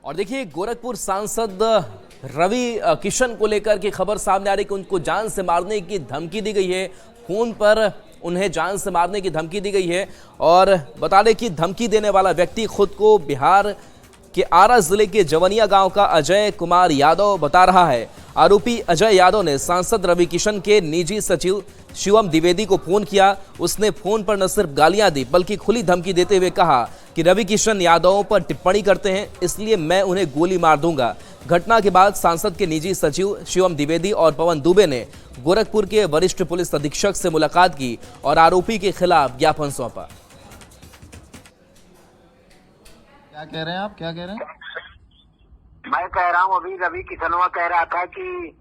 और देखिए, गोरखपुर सांसद रवि किशन को लेकर की खबर सामने आ रही कि उनको जान से मारने की धमकी दी गई है। फोन पर उन्हें जान से मारने की धमकी दी गई है और बता दें कि धमकी देने वाला व्यक्ति खुद को बिहार के आरा जिले के जवनिया गांव का अजय कुमार यादव बता रहा है। आरोपी अजय यादव ने सांसद रवि किशन के निजी सचिव शिवम द्विवेदी को फोन किया। उसने फोन पर न सिर्फ गालियां दी बल्कि खुली धमकी देते हुए कहा कि रवि किशन यादवों पर टिप्पणी करते हैं, इसलिए मैं उन्हें गोली मार दूंगा। घटना के बाद सांसद के निजी सचिव शिवम द्विवेदी और पवन दुबे ने गोरखपुर के वरिष्ठ पुलिस अधीक्षक से मुलाकात की और आरोपी के खिलाफ ज्ञापन सौंपा। क्या कह रहे हैं आप? क्या कह रहे हैं? मैं कह रहा हूँ, अभी रवि किशनवा कह रहा था कि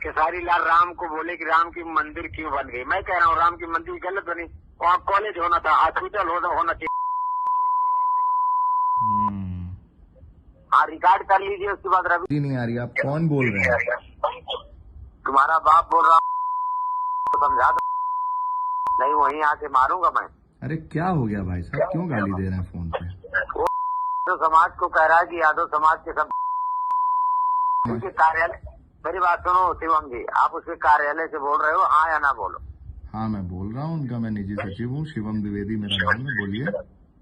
केसारी लाल राम को बोले कि राम की मंदिर क्यों बन गई। मैं कह रहा हूँ राम की मंदिर गलत बनी, वहाँ कॉलेज होना था, हॉस्पिटल होना चाहिए। हाँ, रिकॉर्ड कर लीजिए। उसके बाद रवि नहीं आ रही। आप कौन बोल रहे हैं? तुम्हारा बाप बोल रहा हूँ, तो समझा दो, नहीं वहीं आके मारूंगा मैं। अरे क्या हो गया भाई साहब, क्यों गाली दे रहे हैं फोन पे? तो समाज को कह रहा है कि यादव समाज के सब उसके कार्यालय। मेरी बात सुनो शिवम जी, आप उसके कार्यालय से बोल रहे हो, हाँ या ना बोलो? हाँ मैं बोल रहा हूँ, उनका मैं निजी सचिव हूँ, शिवम द्विवेदी मेरा नाम है। बोलिए।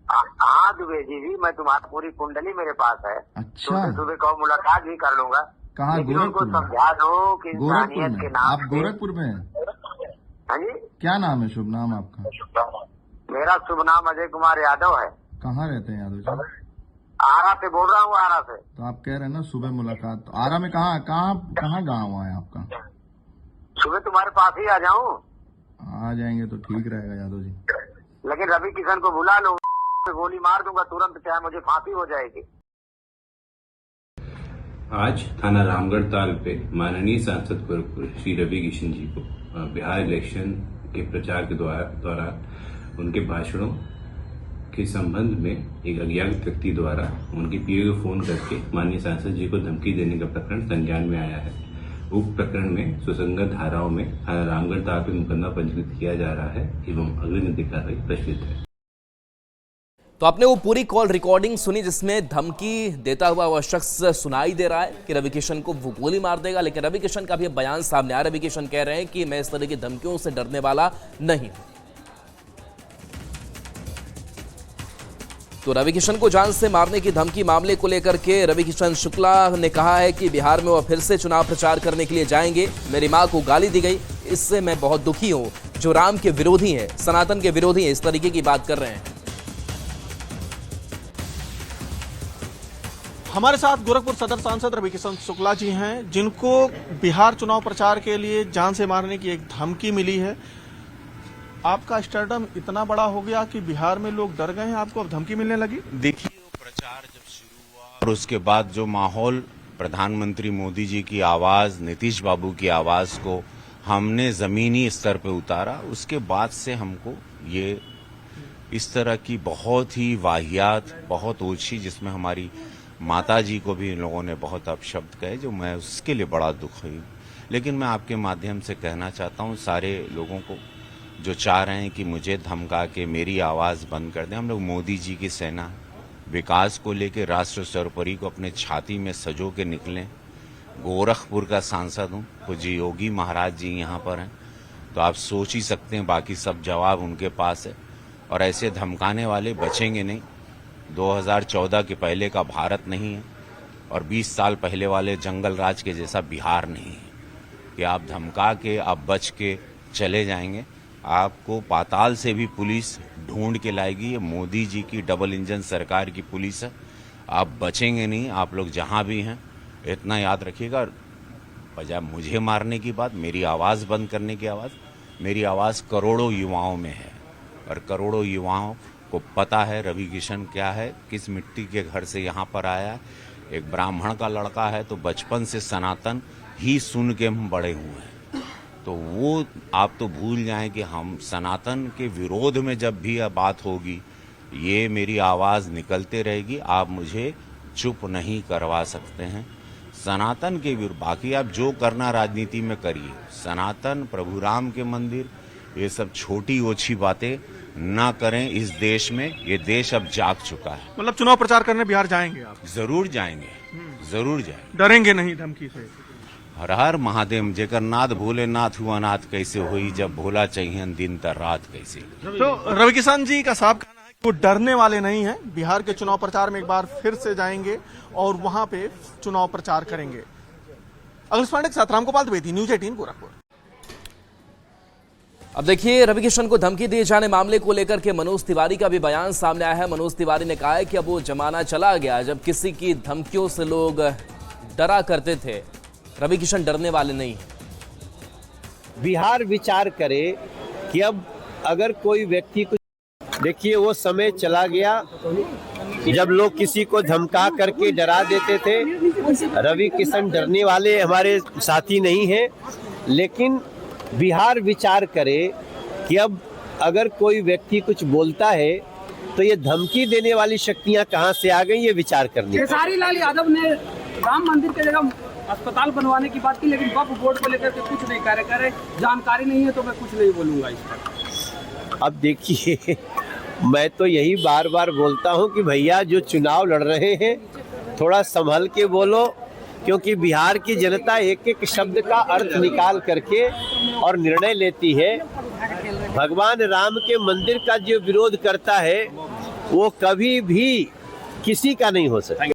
हाँ द्विवेदी जी, मैं तुम्हारी पूरी कुंडली मेरे पास है। अच्छा, सुबह कहो, मुलाकात भी कर लूंगा। कहाँ? उनको गोरखपुर में? समझा दो कि गोरखपुर इंसानियत के में? नाम आप गोरखपुर में हैं? हाँ जी। क्या नाम है, शुभ नाम आपका? मेरा शुभ नाम अजय कुमार यादव है। कहाँ रहते हैं यादव जी? आरा से बोल रहा हूँ, आरा से। तो आप कह रहे हैं ना सुबह मुलाकात, तो आरा में कहाँ कहाँ गाँव है आपका? सुबह तुम्हारे पास ही आ जाऊँ? आ जाएंगे तो ठीक रहेगा यादव जी। लेकिन रवि किशन को बुला लो, गोली मार दूंगा तुरंत, चाहे मुझे फांसी हो जाएगी। आज थाना रामगढ़ ताल पे माननीय सांसद गोरखपुर श्री रवि किशन जी को बिहार इलेक्शन के प्रचार के दौरान उनके भाषणों के संबंध में एक अज्ञात व्यक्ति द्वारा उनके पीए को फोन करके माननीय सांसद जी को धमकी देने का प्रकरण संज्ञान में आया है। उक्त प्रकरण में सुसंगत धाराओं में थाना रामगढ़ ताल पे मुकदमा पंजीकृत किया जा रहा है एवं अग्रिम नीति कार्रवाई प्रचलित है। तो आपने वो पूरी कॉल रिकॉर्डिंग सुनी जिसमें धमकी देता हुआ वह शख्स सुनाई दे रहा है कि रवि किशन को वो गोली मार देगा। लेकिन रवि किशन का भी बयान सामने आया। रवि किशन कह रहे हैं कि मैं इस तरह की धमकियों से डरने वाला नहीं हूं। तो रवि किशन को जान से मारने की धमकी मामले को लेकर के रवि किशन शुक्ला ने कहा है कि बिहार में वह फिर से चुनाव प्रचार करने के लिए जाएंगे। मेरी मां को गाली दी गई, इससे मैं बहुत दुखी हूं। जो राम के विरोधी हैं, सनातन के विरोधी हैं, इस तरीके की बात कर रहे हैं। हमारे साथ गोरखपुर सदर सांसद रवि किशन शुक्ला जी हैं, जिनको बिहार चुनाव प्रचार के लिए जान से मारने की एक धमकी मिली है। आपका स्टारडम इतना बड़ा हो गया कि बिहार में लोग डर गए हैं, आपको अब धमकी मिलने लगी? देखिए, वो प्रचार जब शुरू हुआ और उसके बाद जो माहौल, प्रधानमंत्री मोदी जी की आवाज, नीतीश बाबू की आवाज को हमने जमीनी स्तर पे उतारा, उसके बाद से हमको ये इस तरह की बहुत ही वाहियात, बहुत ओछी, जिसमें हमारी माता जी को भी इन लोगों ने बहुत अपशब्द कहे, जो मैं उसके लिए बड़ा दुखी हूँ। लेकिन मैं आपके माध्यम से कहना चाहता हूँ सारे लोगों को जो चाह रहे हैं कि मुझे धमका के मेरी आवाज़ बंद कर दें, हम लोग मोदी जी की सेना, विकास को लेकर राष्ट्र सर्वोपरि को अपने छाती में सजो के निकलें। गोरखपुर का सांसद हूँ, पूज्य योगी महाराज जी यहाँ पर हैं, तो आप सोच ही सकते हैं बाकी सब जवाब उनके पास है। और ऐसे धमकाने वाले बचेंगे नहीं। 2014 के पहले का भारत नहीं है और 20 साल पहले वाले जंगल राज के जैसा बिहार नहीं है कि आप धमका के आप बच के चले जाएंगे। आपको पाताल से भी पुलिस ढूंढ के लाएगी। ये मोदी जी की डबल इंजन सरकार की पुलिस है, आप बचेंगे नहीं। आप लोग जहां भी हैं इतना याद रखिएगा। बजाय मुझे मारने की बात, मेरी आवाज़ बंद करने की आवाज़, मेरी आवाज़ करोड़ों युवाओं में है और करोड़ों युवाओं को पता है रवि किशन क्या है, किस मिट्टी के घर से यहाँ पर आया है। एक ब्राह्मण का लड़का है, तो बचपन से सनातन ही सुन के हम बड़े हुए हैं। तो वो आप तो भूल जाएं कि हम सनातन के विरोध में जब भी बात होगी, ये मेरी आवाज़ निकलते रहेगी। आप मुझे चुप नहीं करवा सकते हैं। सनातन के विरुद्ध बाकी आप जो करना राजनीति में करिए। सनातन, प्रभु राम के मंदिर, ये सब छोटी ओछी बातें ना करें इस देश में। ये देश अब जाग चुका है। मतलब चुनाव प्रचार करने बिहार जाएंगे आप? जरूर जाएंगे, जरूर जाएंगे। डरेंगे नहीं धमकी से? हर हर महादेव, जेकर नाथ भोलेनाथ हुआ नाथ कैसे हुई, जब भोला चाहिए दिन तर रात कैसे। तो रवि किशन जी का साफ कहना है कि वो डरने वाले नहीं हैं। बिहार के चुनाव प्रचार में एक बार फिर से जाएंगे और वहां पे चुनाव प्रचार करेंगे। अखिलेश पांडे के साथ रामगोपाल द्विवेदी, न्यूज 18 गोरखपुर। अब देखिए, रवि किशन को धमकी दिए जाने मामले को लेकर के मनोज तिवारी का भी बयान सामने आया है। मनोज तिवारी ने कहा है कि अब वो जमाना चला गया जब किसी की धमकियों से लोग डरा करते थे। रवि किशन डरने वाले नहीं है। बिहार विचार करे कि अब अगर कोई व्यक्ति कुछ, देखिए वो समय चला गया जब लोग किसी को धमका करके डरा देते थे। रवि किशन डरने वाले हमारे साथी नहीं हैं, लेकिन बिहार विचार करे कि अब अगर कोई व्यक्ति कुछ बोलता है तो ये धमकी देने वाली शक्तियां कहां से आ गई, ये विचार करनी। खेसारी लाल यादव ने राम मंदिर के जगह अस्पताल बनवाने की बात की, लेकिन वक्फ बोर्ड को लेकर के कुछ नहीं कह रहे जानकारी नहीं है तो मैं कुछ नहीं बोलूंगा इस पर। अब देखिए, मैं तो यही बार बार बोलता हूं कि भैया जो चुनाव लड़ रहे हैं थोड़ा संभल के बोलो, क्योंकि बिहार की जनता एक एक शब्द का अर्थ निकाल करके और निर्णय लेती है। भगवान राम के मंदिर का जो विरोध करता है वो कभी भी किसी का नहीं हो सकता।